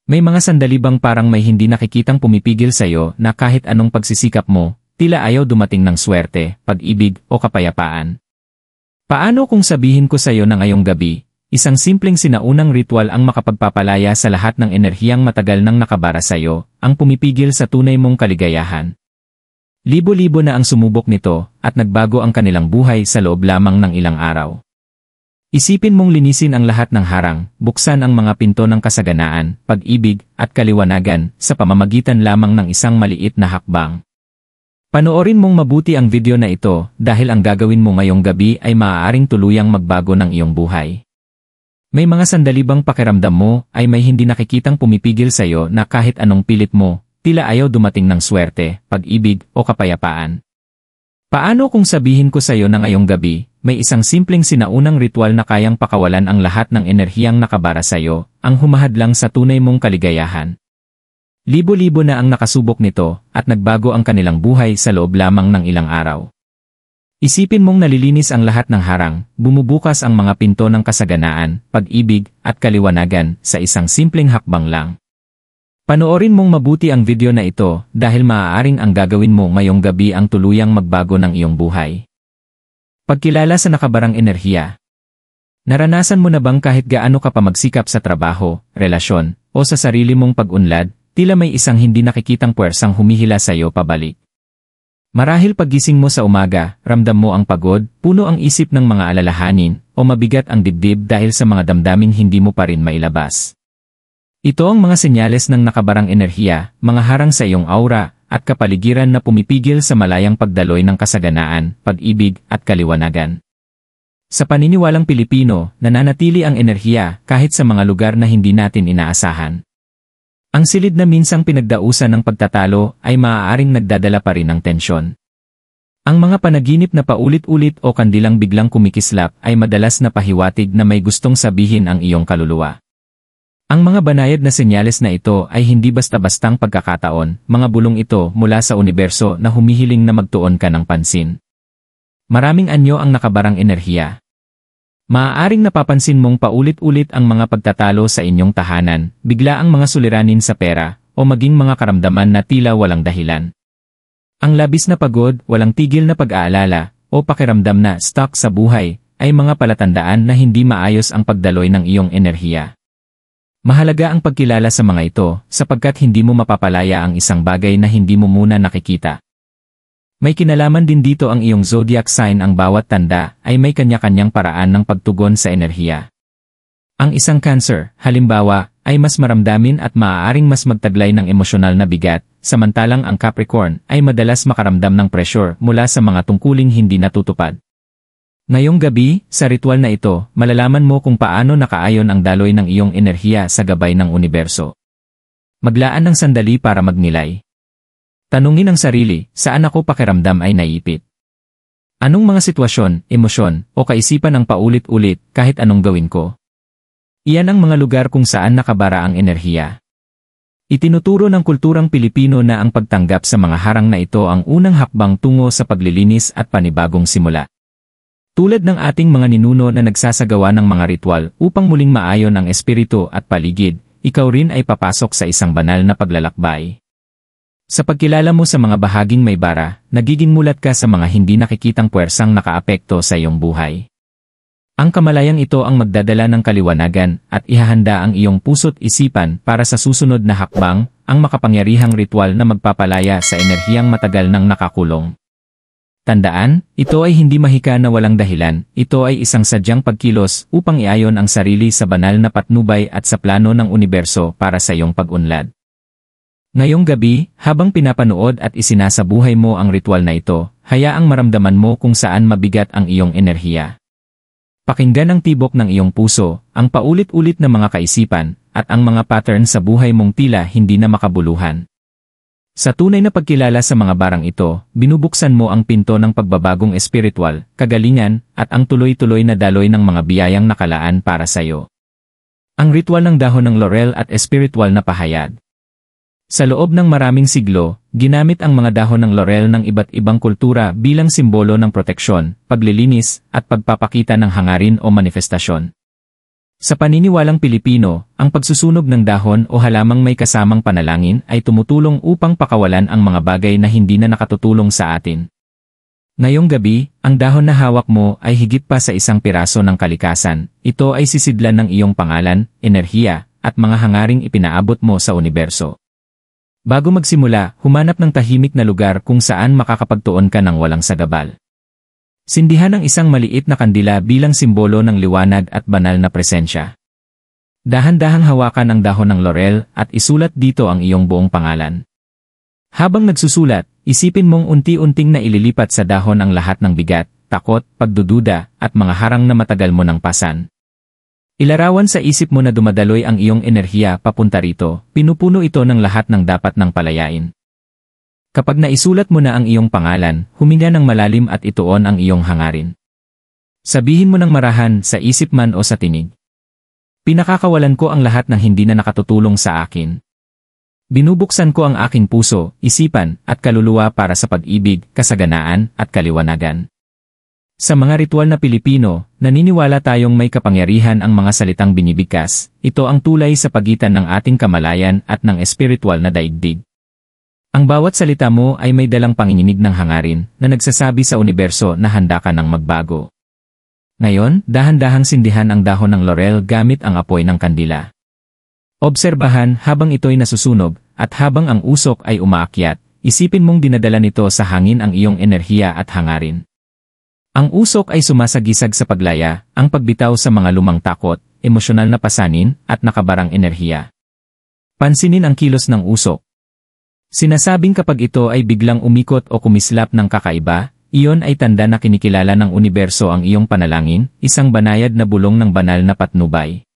May mga sandali bang parang may hindi nakikitang pumipigil sa'yo na kahit anong pagsisikap mo, tila ayaw dumating ng swerte, pag-ibig o kapayapaan? Paano kung sabihin ko sa'yo na ngayong gabi, isang simpleng sinaunang ritual ang makapagpapalaya sa lahat ng enerhiyang matagal nang nakabara sa'yo, ang pumipigil sa tunay mong kaligayahan? Libo-libo na ang sumubok nito at nagbago ang kanilang buhay sa loob lamang ng ilang araw. Isipin mong linisin ang lahat ng harang, buksan ang mga pinto ng kasaganaan, pag-ibig, at kaliwanagan sa pamamagitan lamang ng isang maliit na hakbang. Panoorin mong mabuti ang video na ito dahil ang gagawin mo ngayong gabi ay maaaring tuluyang magbago ng iyong buhay. May mga sandali bang pakiramdam mo ay may hindi nakikitang pumipigil sa'yo na kahit anong pilit mo, tila ayaw dumating ng swerte, pag-ibig o kapayapaan? Paano kung sabihin ko sa'yo na ngayong gabi, may isang simpleng sinaunang ritual na kayang pakawalan ang lahat ng enerhiyang nakabara sa'yo, ang humahadlang sa tunay mong kaligayahan? Libo-libo na ang nakasubok nito at nagbago ang kanilang buhay sa loob lamang ng ilang araw. Isipin mong nalilinis ang lahat ng harang, bumubukas ang mga pinto ng kasaganaan, pag-ibig at kaliwanagan sa isang simpleng hakbang lang. Panoorin mong mabuti ang video na ito dahil maaaring ang gagawin mo ngayong gabi ang tuluyang magbago ng iyong buhay. Pagkilala sa nakabarang enerhiya. Naranasan mo na bang kahit gaano ka pa magsikap sa trabaho, relasyon, o sa sarili mong pag-unlad, tila may isang hindi nakikitang puwersang humihila sa iyo pabalik? Marahil paggising mo sa umaga, ramdam mo ang pagod, puno ang isip ng mga alalahanin, o mabigat ang dibdib dahil sa mga damdaming hindi mo pa rin mailabas. Ito ang mga senyales ng nakabarang enerhiya, mga harang sa iyong aura, at kapaligiran na pumipigil sa malayang pagdaloy ng kasaganaan, pag-ibig, at kaliwanagan. Sa paniniwalang Pilipino, nananatili ang enerhiya kahit sa mga lugar na hindi natin inaasahan. Ang silid na minsang pinagdausan ng pagtatalo ay maaaring nagdadala pa rin ng tensyon. Ang mga panaginip na paulit-ulit o kandilang biglang kumikislap ay madalas na pahiwatig na may gustong sabihin ang iyong kaluluwa. Ang mga banayad na senyales na ito ay hindi basta-bastang pagkakataon, mga bulong ito mula sa universo na humihiling na magtuon ka ng pansin. Maraming anyo ang nakabarang enerhiya. Maaaring napapansin mong paulit-ulit ang mga pagtatalo sa inyong tahanan, bigla ang mga suliranin sa pera, o maging mga karamdaman na tila walang dahilan. Ang labis na pagod, walang tigil na pag-aalala, o pakiramdam na stuck sa buhay, ay mga palatandaan na hindi maayos ang pagdaloy ng iyong enerhiya. Mahalaga ang pagkilala sa mga ito sapagkat hindi mo mapapalaya ang isang bagay na hindi mo muna nakikita. May kinalaman din dito ang iyong zodiac sign. Ang bawat tanda ay may kanya-kanyang paraan ng pagtugon sa enerhiya. Ang isang Cancer, halimbawa, ay mas maramdamin at maaaring mas magtaglay ng emosyonal na bigat, samantalang ang Capricorn ay madalas makaramdam ng pressure mula sa mga tungkuling hindi natutupad. Ngayong gabi, sa ritual na ito, malalaman mo kung paano nakaayon ang daloy ng iyong enerhiya sa gabay ng universo. Maglaan ng sandali para magnilay. Tanungin ang sarili, saan ako pakiramdam ay naiipit? Anong mga sitwasyon, emosyon, o kaisipan ang paulit-ulit kahit anong gawin ko? Iyan ang mga lugar kung saan nakabara ang enerhiya. Itinuturo ng kulturang Pilipino na ang pagtanggap sa mga harang na ito ang unang hakbang tungo sa paglilinis at panibagong simula. Tulad ng ating mga ninuno na nagsasagawa ng mga ritual upang muling maayon ang espiritu at paligid, ikaw rin ay papasok sa isang banal na paglalakbay. Sa pagkilala mo sa mga bahaging may bara, nagiging mulat ka sa mga hindi nakikitang puwersang nakaapekto sa iyong buhay. Ang kamalayang ito ang magdadala ng kaliwanagan at ihahanda ang iyong puso't isipan para sa susunod na hakbang, ang makapangyarihang ritual na magpapalaya sa enerhiyang matagal nang nakakulong. Tandaan, ito ay hindi mahika na walang dahilan, ito ay isang sadyang pagkilos upang iayon ang sarili sa banal na patnubay at sa plano ng universo para sa iyong pag-unlad. Ngayong gabi, habang pinapanood at isinasabuhay mo ang ritual na ito, hayaang maramdaman mo kung saan mabigat ang iyong enerhiya. Pakinggan ang tibok ng iyong puso, ang paulit-ulit na mga kaisipan, at ang mga pattern sa buhay mong tila hindi na makabuluhan. Sa tunay na pagkilala sa mga barang ito, binubuksan mo ang pinto ng pagbabagong espiritual, kagalingan, at ang tuloy-tuloy na daloy ng mga biyayang nakalaan para sa iyo. Ang ritual ng dahon ng laurel at espiritual na pahayag. Sa loob ng maraming siglo, ginamit ang mga dahon ng laurel ng iba't ibang kultura bilang simbolo ng proteksyon, paglilinis, at pagpapakita ng hangarin o manifestasyon. Sa paniniwalang Pilipino, ang pagsusunog ng dahon o halamang may kasamang panalangin ay tumutulong upang pakawalan ang mga bagay na hindi na nakatutulong sa atin. Ngayong gabi, ang dahon na hawak mo ay higit pa sa isang piraso ng kalikasan. Ito ay sisidlan ng iyong pangalan, enerhiya, at mga hangaring ipinaabot mo sa universo. Bago magsimula, humanap ng tahimik na lugar kung saan makakapagtuon ka ng walang sagabal. Sindihan ang isang maliit na kandila bilang simbolo ng liwanag at banal na presensya. Dahan-dahang hawakan ang dahon ng laurel at isulat dito ang iyong buong pangalan. Habang nagsusulat, isipin mong unti-unting na ililipat sa dahon ang lahat ng bigat, takot, pagdududa, at mga harang na matagal mo nang pasan. Ilarawan sa isip mo na dumadaloy ang iyong enerhiya papunta rito, pinupuno ito ng lahat ng dapat ng palayain. Kapag naisulat mo na ang iyong pangalan, huminga ng malalim at ituon ang iyong hangarin. Sabihin mo ng marahan sa isip man o sa tinig. Pinakakawalan ko ang lahat ng hindi na nakatutulong sa akin. Binubuksan ko ang aking puso, isipan, at kaluluwa para sa pag-ibig, kasaganaan, at kaliwanagan. Sa mga ritual na Pilipino, naniniwala tayong may kapangyarihan ang mga salitang binibigkas. Ito ang tulay sa pagitan ng ating kamalayan at ng espiritual na daigdig. Ang bawat salita mo ay may dalang panginginig ng hangarin na nagsasabi sa universo na handa ka ng magbago. Ngayon, dahan-dahang sindihan ang dahon ng laurel gamit ang apoy ng kandila. Obserbahan habang ito'y nasusunog at habang ang usok ay umaakyat, isipin mong dinadala nito sa hangin ang iyong enerhiya at hangarin. Ang usok ay sumasagisag sa paglaya, ang pagbitaw sa mga lumang takot, emosyonal na pasanin, at nakabarang enerhiya. Pansinin ang kilos ng usok. Sinasabing kapag ito ay biglang umikot o kumislap ng kakaiba, iyon ay tanda na kinikilala ng universo ang iyong panalangin, isang banayad na bulong ng banal na patnubay.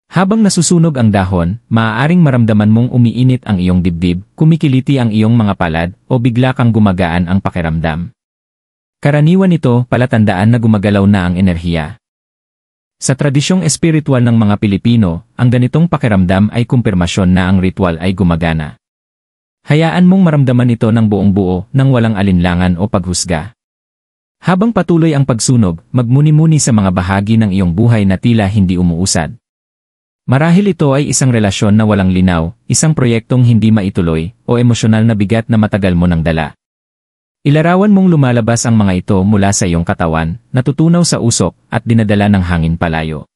Habang nasusunog ang dahon, maaaring maramdaman mong umiinit ang iyong dibdib, kumikiliti ang iyong mga palad, o bigla kang gumagaan ang pakiramdam. Karaniwan ito palatandaan na gumagalaw na ang enerhiya. Sa tradisyong espiritual ng mga Pilipino, ang ganitong pakiramdam ay kumpirmasyon na ang ritual ay gumagana. Hayaan mong maramdaman ito ng buong buo, nang walang alinlangan o paghusga. Habang patuloy ang pagsunog, magmuni-muni sa mga bahagi ng iyong buhay na tila hindi umuusad. Marahil ito ay isang relasyon na walang linaw, isang proyektong hindi maituloy, o emosyonal na bigat na matagal mo nang dala. Ilarawan mong lumalabas ang mga ito mula sa iyong katawan, natutunaw sa usok, at dinadala ng hangin palayo.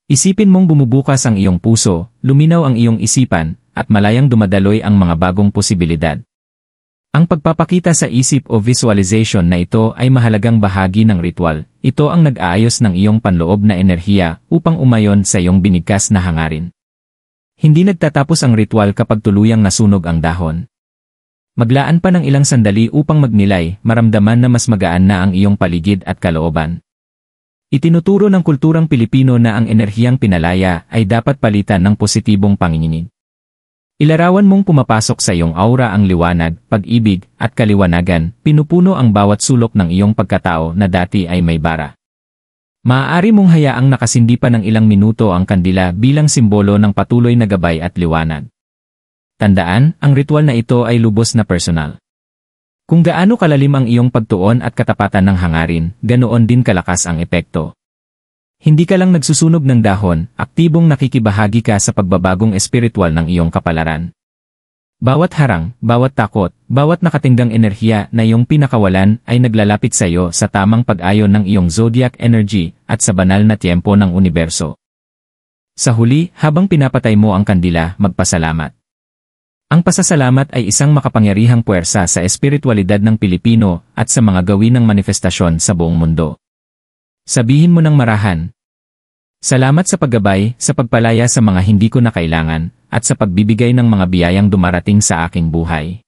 Isipin mong bumubukas ang iyong puso, luminaw ang iyong isipan, at malayang dumadaloy ang mga bagong posibilidad. Ang pagpapakita sa isip o visualization na ito ay mahalagang bahagi ng ritual. Ito ang nag-aayos ng iyong panloob na enerhiya upang umayon sa iyong binigkas na hangarin. Hindi nagtatapos ang ritual kapag tuluyang nasunog ang dahon. Maglaan pa ng ilang sandali upang magnilay, maramdaman na mas magaan na ang iyong paligid at kalooban. Itinuturo ng kulturang Pilipino na ang enerhiyang pinalaya ay dapat palitan ng positibong panginginig. Ilarawan mong pumapasok sa iyong aura ang liwanag, pag-ibig, at kaliwanagan, pinupuno ang bawat sulok ng iyong pagkatao na dati ay may bara. Maaari mong hayaang nakasindi pa ng ilang minuto ang kandila bilang simbolo ng patuloy na gabay at liwanag. Tandaan, ang ritual na ito ay lubos na personal. Kung gaano kalalim ang iyong pagtuon at katapatan ng hangarin, ganoon din kalakas ang epekto. Hindi ka lang nagsusunog ng dahon, aktibong nakikibahagi ka sa pagbabagong espiritual ng iyong kapalaran. Bawat harang, bawat takot, bawat nakatingdang enerhiya na iyong pinakawalan ay naglalapit sa iyo sa tamang pag-ayon ng iyong zodiac energy at sa banal na tiempo ng universo. Sa huli, habang pinapatay mo ang kandila, magpasalamat. Ang pasasalamat ay isang makapangyarihang puwersa sa espiritualidad ng Pilipino at sa mga gawin ng manifestasyon sa buong mundo. Sabihin mo ng marahan. Salamat sa paggabay, sa pagpalaya sa mga hindi ko na kailangan, at sa pagbibigay ng mga biyayang dumarating sa aking buhay.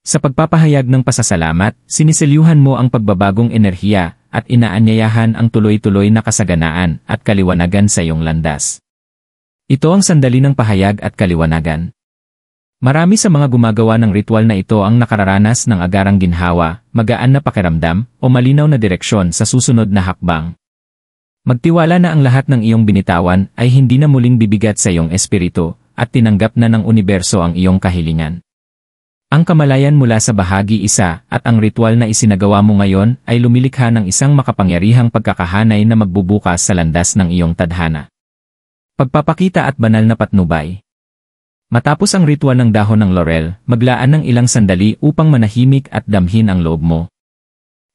Sa pagpapahayag ng pasasalamat, siniselyuhan mo ang pagbabagong enerhiya, at inaanyayahan ang tuloy-tuloy na kasaganaan at kaliwanagan sa iyong landas. Ito ang sandali ng pahayag at kaliwanagan. Marami sa mga gumagawa ng ritual na ito ang nakararanas ng agarang ginhawa, magaan na pakiramdam, o malinaw na direksyon sa susunod na hakbang. Magtiwala na ang lahat ng iyong binitawan ay hindi na muling bibigat sa iyong espiritu, at tinanggap na ng universo ang iyong kahilingan. Ang kamalayan mula sa bahagi isa at ang ritual na isinagawa mo ngayon ay lumilikha ng isang makapangyarihang pagkakahanay na magbubukas sa landas ng iyong tadhana. Pagpapakita at banal na patnubay. Matapos ang ritual ng dahon ng laurel, maglaan ng ilang sandali upang manahimik at damhin ang loob mo.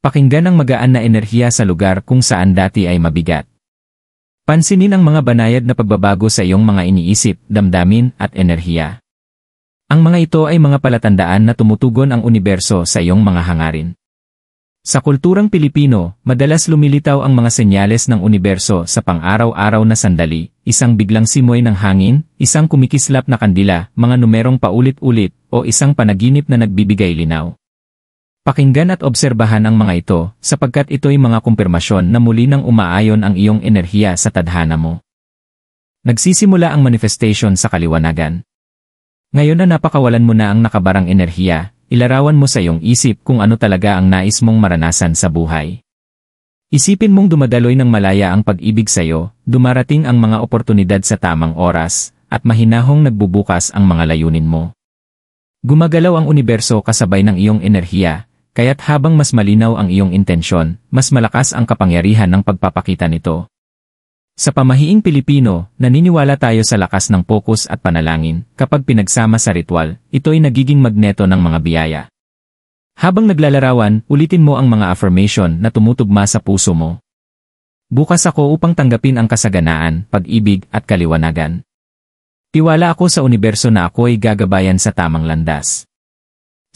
Pakinggan ang magaan na enerhiya sa lugar kung saan dati ay mabigat. Pansinin ang mga banayad na pagbabago sa iyong mga iniisip, damdamin, at enerhiya. Ang mga ito ay mga palatandaan na tumutugon ang universo sa iyong mga hangarin. Sa kulturang Pilipino, madalas lumilitaw ang mga senyales ng universo sa pang-araw-araw na sandali, isang biglang simoy ng hangin, isang kumikislap na kandila, mga numerong paulit-ulit, o isang panaginip na nagbibigay linaw. Pakinggan at obserbahan ang mga ito, sapagkat ito'y mga kumpirmasyon na muli nang umaayon ang iyong enerhiya sa tadhana mo. Nagsisimula ang manifestation sa kaliwanagan. Ngayon na napakawalan mo na ang nakabarang enerhiya, ilarawan mo sa iyong isip kung ano talaga ang nais mong maranasan sa buhay. Isipin mong dumadaloy ng malaya ang pag-ibig sa iyo, dumarating ang mga oportunidad sa tamang oras, at mahinahong nagbubukas ang mga layunin mo. Gumagalaw ang universo kasabay ng iyong enerhiya, kaya't habang mas malinaw ang iyong intensyon, mas malakas ang kapangyarihan ng pagpapakita nito. Sa pamahiing Pilipino, naniniwala tayo sa lakas ng pokus at panalangin. Kapag pinagsama sa ritual, ito'y nagiging magneto ng mga biyaya. Habang naglalarawan, ulitin mo ang mga affirmation na tumutugma sa puso mo. Bukas ako upang tanggapin ang kasaganaan, pag-ibig, at kaliwanagan. Tiwala ako sa universo na ako'y gagabayan sa tamang landas.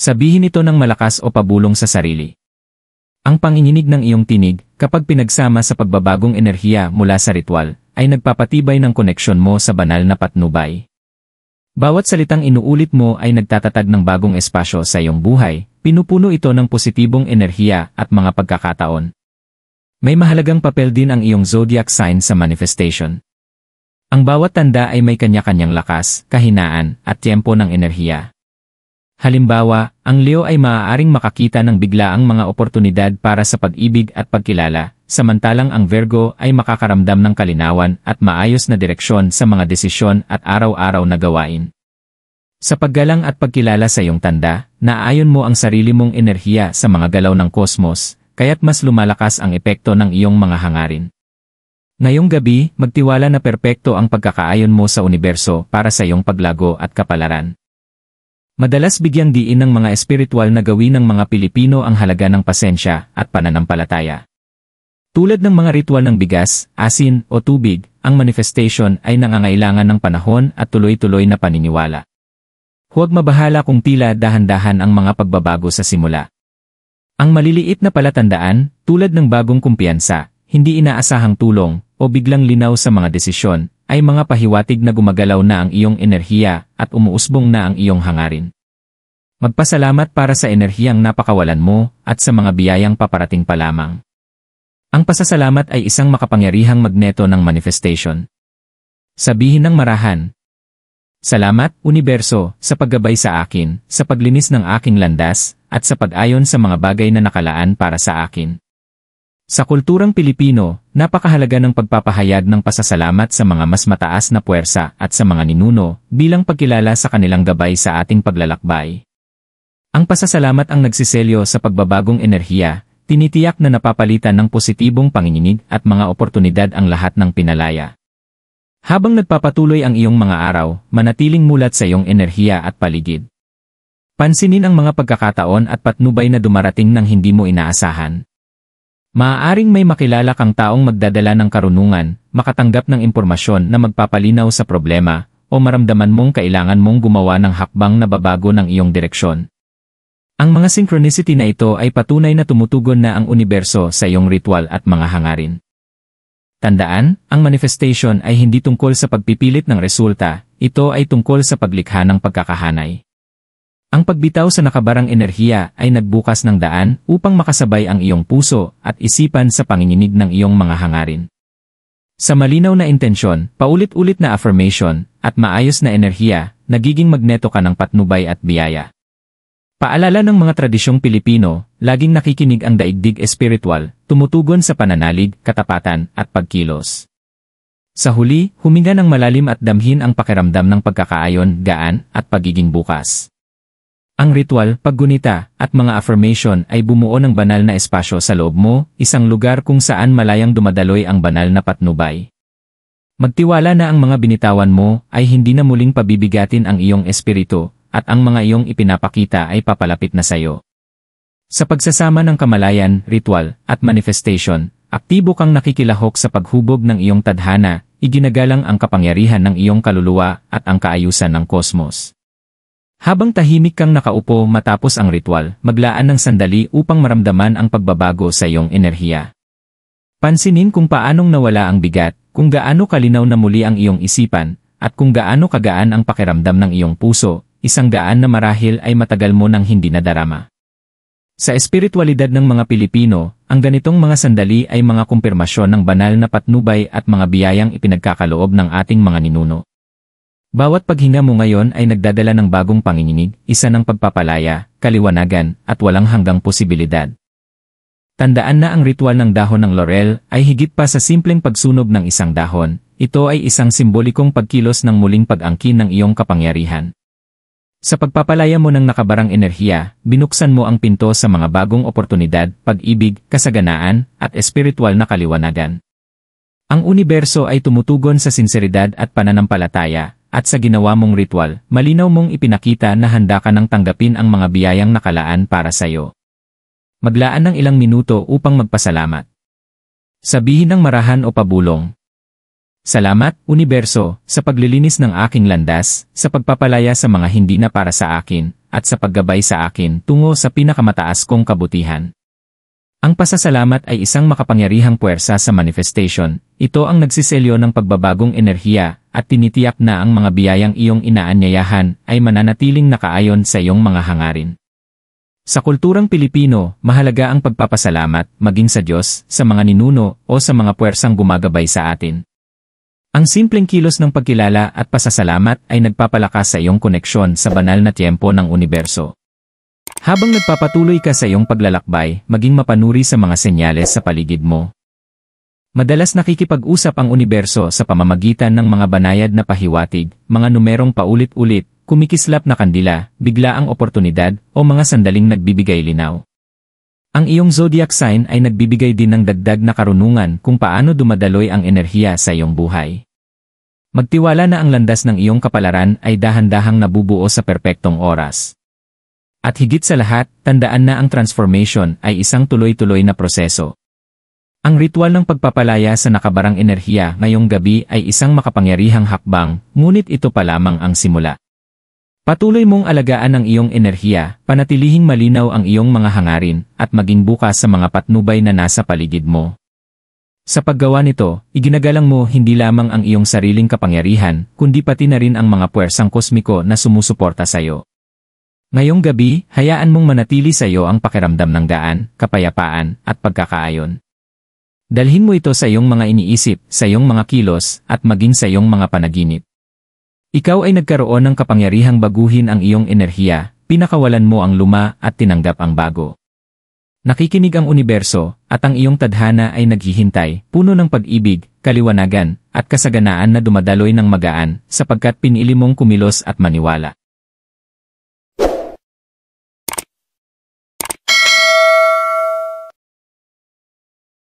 Sabihin ito ng malakas o pabulong sa sarili. Ang panginginig ng iyong tinig, kapag pinagsama sa pagbabagong enerhiya mula sa ritual, ay nagpapatibay ng koneksyon mo sa banal na patnubay. Bawat salitang inuulit mo ay nagtatatag ng bagong espasyo sa iyong buhay, pinupuno ito ng positibong enerhiya at mga pagkakataon. May mahalagang papel din ang iyong zodiac sign sa manifestation. Ang bawat tanda ay may kanya-kanyang lakas, kahinaan, at tiyempo ng enerhiya. Halimbawa, ang Leo ay maaaring makakita ng biglaang mga oportunidad para sa pag-ibig at pagkilala, samantalang ang Virgo ay makakaramdam ng kalinawan at maayos na direksyon sa mga desisyon at araw-araw na gawain. Sa paggalang at pagkilala sa iyong tanda, naaayon mo ang sarili mong enerhiya sa mga galaw ng kosmos, kaya't mas lumalakas ang epekto ng iyong mga hangarin. Ngayong gabi, magtiwala na perpekto ang pagkakaayon mo sa universo para sa iyong paglago at kapalaran. Madalas bigyang diin ng mga espiritual na gawin ng mga Pilipino ang halaga ng pasensya at pananampalataya. Tulad ng mga ritual ng bigas, asin, o tubig, ang manifestation ay nangangailangan ng panahon at tuloy-tuloy na paniniwala. Huwag mabahala kung tila dahan-dahan ang mga pagbabago sa simula. Ang maliliit na palatandaan, tulad ng bagong kumpiyansa, hindi inaasahang tulong, o biglang linaw sa mga desisyon, ay mga pahiwatig na gumagalaw na ang iyong enerhiya at umuusbong na ang iyong hangarin. Magpasalamat para sa enerhiyang napakawalan mo at sa mga biyayang paparating pa lamang. Ang pasasalamat ay isang makapangyarihang magneto ng manifestation. Sabihin ng marahan, "Salamat, Universo, sa paggabay sa akin, sa paglinis ng aking landas, at sa pag-ayon sa mga bagay na nakalaan para sa akin." Sa kulturang Pilipino, napakahalaga ng pagpapahayag ng pasasalamat sa mga mas mataas na puwersa at sa mga ninuno bilang pagkilala sa kanilang gabay sa ating paglalakbay. Ang pasasalamat ang nagsiselyo sa pagbabagong enerhiya, tinitiyak na napapalitan ng positibong panginginig at mga oportunidad ang lahat ng pinalaya. Habang nagpapatuloy ang iyong mga araw, manatiling mulat sa iyong enerhiya at paligid. Pansinin ang mga pagkakataon at patnubay na dumarating ng hindi mo inaasahan. Maaaring may makilala kang taong magdadala ng karunungan, makatanggap ng impormasyon na magpapalinaw sa problema, o maramdaman mong kailangan mong gumawa ng hakbang na babago ng iyong direksyon. Ang mga synchronicity na ito ay patunay na tumutugon na ang universo sa iyong ritual at mga hangarin. Tandaan, ang manifestation ay hindi tungkol sa pagpipilit ng resulta, ito ay tungkol sa paglikha ng pagkakahanay. Ang pagbitaw sa nakabarang enerhiya ay nagbukas ng daan upang makasabay ang iyong puso at isipan sa panginginig ng iyong mga hangarin. Sa malinaw na intensyon, paulit-ulit na affirmation, at maayos na enerhiya, nagiging magneto ka ng patnubay at biyaya. Paalala ng mga tradisyong Pilipino, laging nakikinig ang daigdig espiritual, tumutugon sa pananalig, katapatan, at pagkilos. Sa huli, huminga ng malalim at damhin ang pakiramdam ng pagkakaayon, gaan, at pagiging bukas. Ang ritual, paggunita, at mga affirmation ay bumuo ng banal na espasyo sa loob mo, isang lugar kung saan malayang dumadaloy ang banal na patnubay. Magtiwala na ang mga binitawan mo ay hindi na muling pabibigatin ang iyong espiritu, at ang mga iyong ipinapakita ay papalapit na sayo. Sa pagsasama ng kamalayan, ritual, at manifestation, aktibo kang nakikilahok sa paghubog ng iyong tadhana, iginagalang ang kapangyarihan ng iyong kaluluwa at ang kaayusan ng kosmos. Habang tahimik kang nakaupo matapos ang ritual, maglaan ng sandali upang maramdaman ang pagbabago sa iyong enerhiya. Pansinin kung paanong nawala ang bigat, kung gaano kalinaw na muli ang iyong isipan, at kung gaano kagaan ang pakiramdam ng iyong puso, isang gaan na marahil ay matagal mo nang hindi nadarama. Sa espiritualidad ng mga Pilipino, ang ganitong mga sandali ay mga kumpirmasyon ng banal na patnubay at mga biyayang ipinagkakaloob ng ating mga ninuno. Bawat paghinga mo ngayon ay nagdadala ng bagong panginginig, isa ng pagpapalaya, kaliwanagan, at walang hanggang posibilidad. Tandaan na ang ritual ng dahon ng laurel ay higit pa sa simpleng pagsunog ng isang dahon, ito ay isang simbolikong pagkilos ng muling pag-angkin ng iyong kapangyarihan. Sa pagpapalaya mo ng nakabarang enerhiya, binuksan mo ang pinto sa mga bagong oportunidad, pag-ibig, kasaganaan, at espiritual na kaliwanagan. Ang universo ay tumutugon sa sinseridad at pananampalataya, at sa ginawa mong ritual, malinaw mong ipinakita na handa ka nang tanggapin ang mga biyayang nakalaan para sa iyo. Maglaan ng ilang minuto upang magpasalamat. Sabihin ng marahan o pabulong. Salamat, Universo, sa paglilinis ng aking landas, sa pagpapalaya sa mga hindi na para sa akin, at sa paggabay sa akin tungo sa pinakamataas kong kabutihan. Ang pasasalamat ay isang makapangyarihang puwersa sa manifestation. Ito ang nagsiselyo ng pagbabagong enerhiya at tinitiyak na ang mga biyayang iyong inaanyayahan ay mananatiling nakaayon sa iyong mga hangarin. Sa kulturang Pilipino, mahalaga ang pagpapasalamat, maging sa Diyos, sa mga ninuno, o sa mga puwersang gumagabay sa atin. Ang simpleng kilos ng pagkilala at pasasalamat ay nagpapalakas sa iyong koneksyon sa banal na tiyempo ng universo. Habang nagpapatuloy ka sa iyong paglalakbay, maging mapanuri sa mga senyales sa paligid mo. Madalas nakikipag-usap ang universo sa pamamagitan ng mga banayad na pahiwatig, mga numerong paulit-ulit, kumikislap na kandila, biglaang oportunidad, o mga sandaling nagbibigay linaw. Ang iyong zodiac sign ay nagbibigay din ng dagdag na karunungan kung paano dumadaloy ang enerhiya sa iyong buhay. Magtiwala na ang landas ng iyong kapalaran ay dahan-dahang nabubuo sa perpektong oras. At higit sa lahat, tandaan na ang transformation ay isang tuloy-tuloy na proseso. Ang ritual ng pagpapalaya sa nakabarang enerhiya ngayong gabi ay isang makapangyarihang hakbang, ngunit ito pa lamang ang simula. Patuloy mong alagaan ang iyong enerhiya, panatilihing malinaw ang iyong mga hangarin, at maging bukas sa mga patnubay na nasa paligid mo. Sa paggawa nito, iginagalang mo hindi lamang ang iyong sariling kapangyarihan, kundi pati na rin ang mga puwersang kosmiko na sumusuporta sa iyo. Ngayong gabi, hayaan mong manatili sa iyo ang pakiramdam ng gaan, kapayapaan, at pagkakaayon. Dalhin mo ito sa iyong mga iniisip, sa iyong mga kilos, at maging sa iyong mga panaginip. Ikaw ay nagkaroon ng kapangyarihang baguhin ang iyong enerhiya, pinakawalan mo ang luma at tinanggap ang bago. Nakikinig ang universo, at ang iyong tadhana ay naghihintay, puno ng pag-ibig, kaliwanagan, at kasaganaan na dumadaloy ng magaan, sapagkat pinili mong kumilos at maniwala.